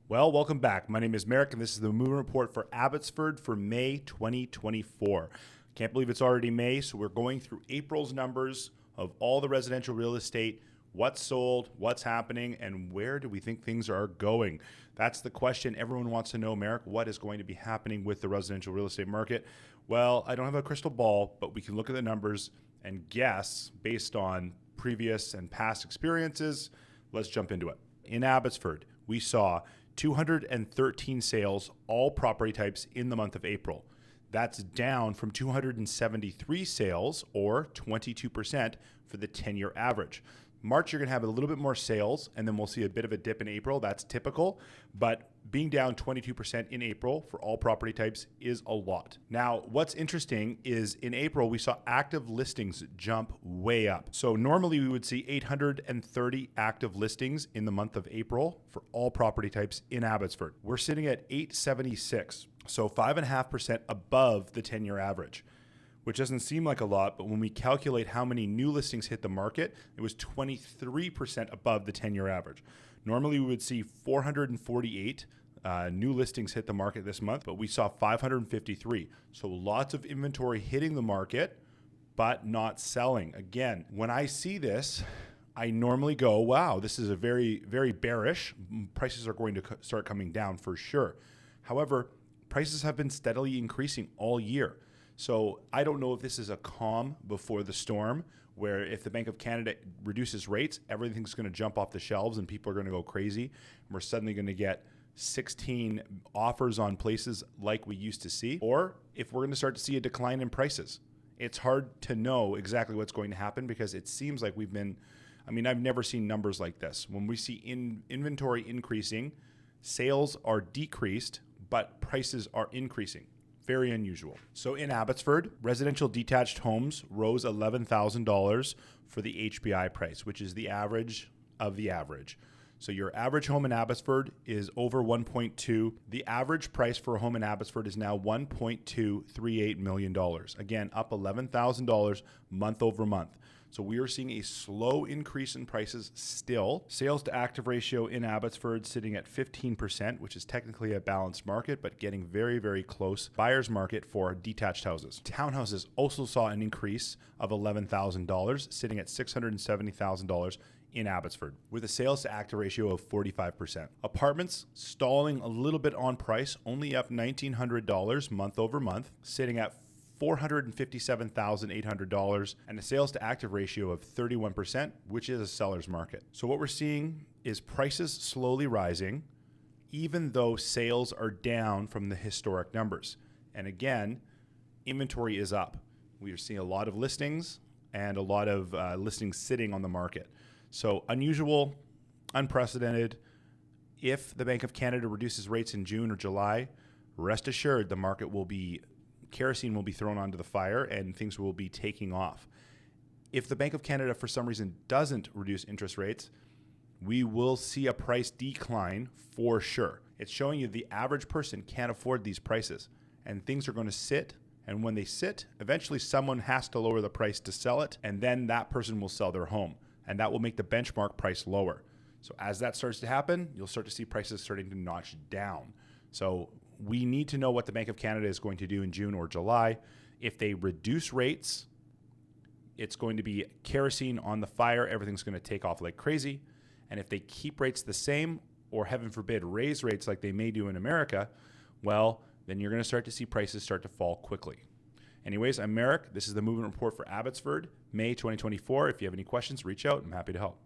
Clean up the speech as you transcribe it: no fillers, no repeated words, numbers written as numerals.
Well, welcome back. My name is Merrick, and this is the movement report for Abbotsford for May 2024. Can't believe it's already May, so we're going through April's numbers of all the residential real estate, what's sold, what's happening, and where do we think things are going? That's the question everyone wants to know, Merrick. What is going to be happening with the residential real estate market? Well, I don't have a crystal ball, but we can look at the numbers and guess based on previous and past experiences. Let's jump into it. In Abbotsford, we saw 213 sales, all property types, in the month of April. That's down from 273 sales, or 22%, for the 10-year average. March, you're going to have a little bit more sales, and then we'll see a bit of a dip in April. That's typical, but being down 22% in April for all property types is a lot. Now, what's interesting is in April, we saw active listings jump way up. So normally we would see 830 active listings in the month of April for all property types in Abbotsford. We're sitting at 876, so 5.5% above the 10-year average, which doesn't seem like a lot, but when we calculate how many new listings hit the market, it was 23% above the 10-year average. Normally, we would see 448 new listings hit the market this month, but we saw 553. So lots of inventory hitting the market, but not selling. Again, when I see this, I normally go, wow, this is a very, very bearish. Prices are going to start coming down for sure. However, prices have been steadily increasing all year. So I don't know if this is a calm before the storm, where if the Bank of Canada reduces rates, everything's going to jump off the shelves and people are going to go crazy. And we're suddenly going to get 16 offers on places like we used to see, or if we're going to start to see a decline in prices. It's hard to know exactly what's going to happen because it seems like I've never seen numbers like this. When we see inventory increasing, sales are decreased, but prices are increasing. Very unusual. So in Abbotsford, residential detached homes rose $11,000 for the HPI price, which is the average of the average. So your average home in Abbotsford is over 1.2. The average price for a home in Abbotsford is now $1.238 million. Again, up $11,000 month over month. So we are seeing a slow increase in prices still. Sales to active ratio in Abbotsford sitting at 15%, which is technically a balanced market, but getting very, very close. Buyer's market for detached houses. Townhouses also saw an increase of $11,000, sitting at $670,000 in Abbotsford, with a sales to active ratio of 45%. Apartments stalling a little bit on price, only up $1,900 month over month, sitting at $457,800, and a sales to active ratio of 31%, which is a seller's market. So what we're seeing is prices slowly rising, even though sales are down from the historic numbers. And again, inventory is up. We are seeing a lot of listings and a lot of listings sitting on the market. So unusual, unprecedented. If the Bank of Canada reduces rates in June or July, rest assured the market will be kerosene will be thrown onto the fire and things will be taking off. If the Bank of Canada, for some reason, doesn't reduce interest rates, we will see a price decline for sure. It's showing you the average person can't afford these prices, and things are going to sit. And when they sit, eventually someone has to lower the price to sell it, and then that person will sell their home, and that will make the benchmark price lower. So as that starts to happen, you'll start to see prices starting to notch down. So we need to know what the Bank of Canada is going to do in June or July. If they reduce rates, it's going to be kerosene on the fire. Everything's going to take off like crazy. And if they keep rates the same, or heaven forbid, raise rates like they may do in America, well, then you're going to start to see prices start to fall quickly. Anyways, I'm Merrick. This is the Movement Report for Abbotsford, May 2024. If you have any questions, reach out. I'm happy to help.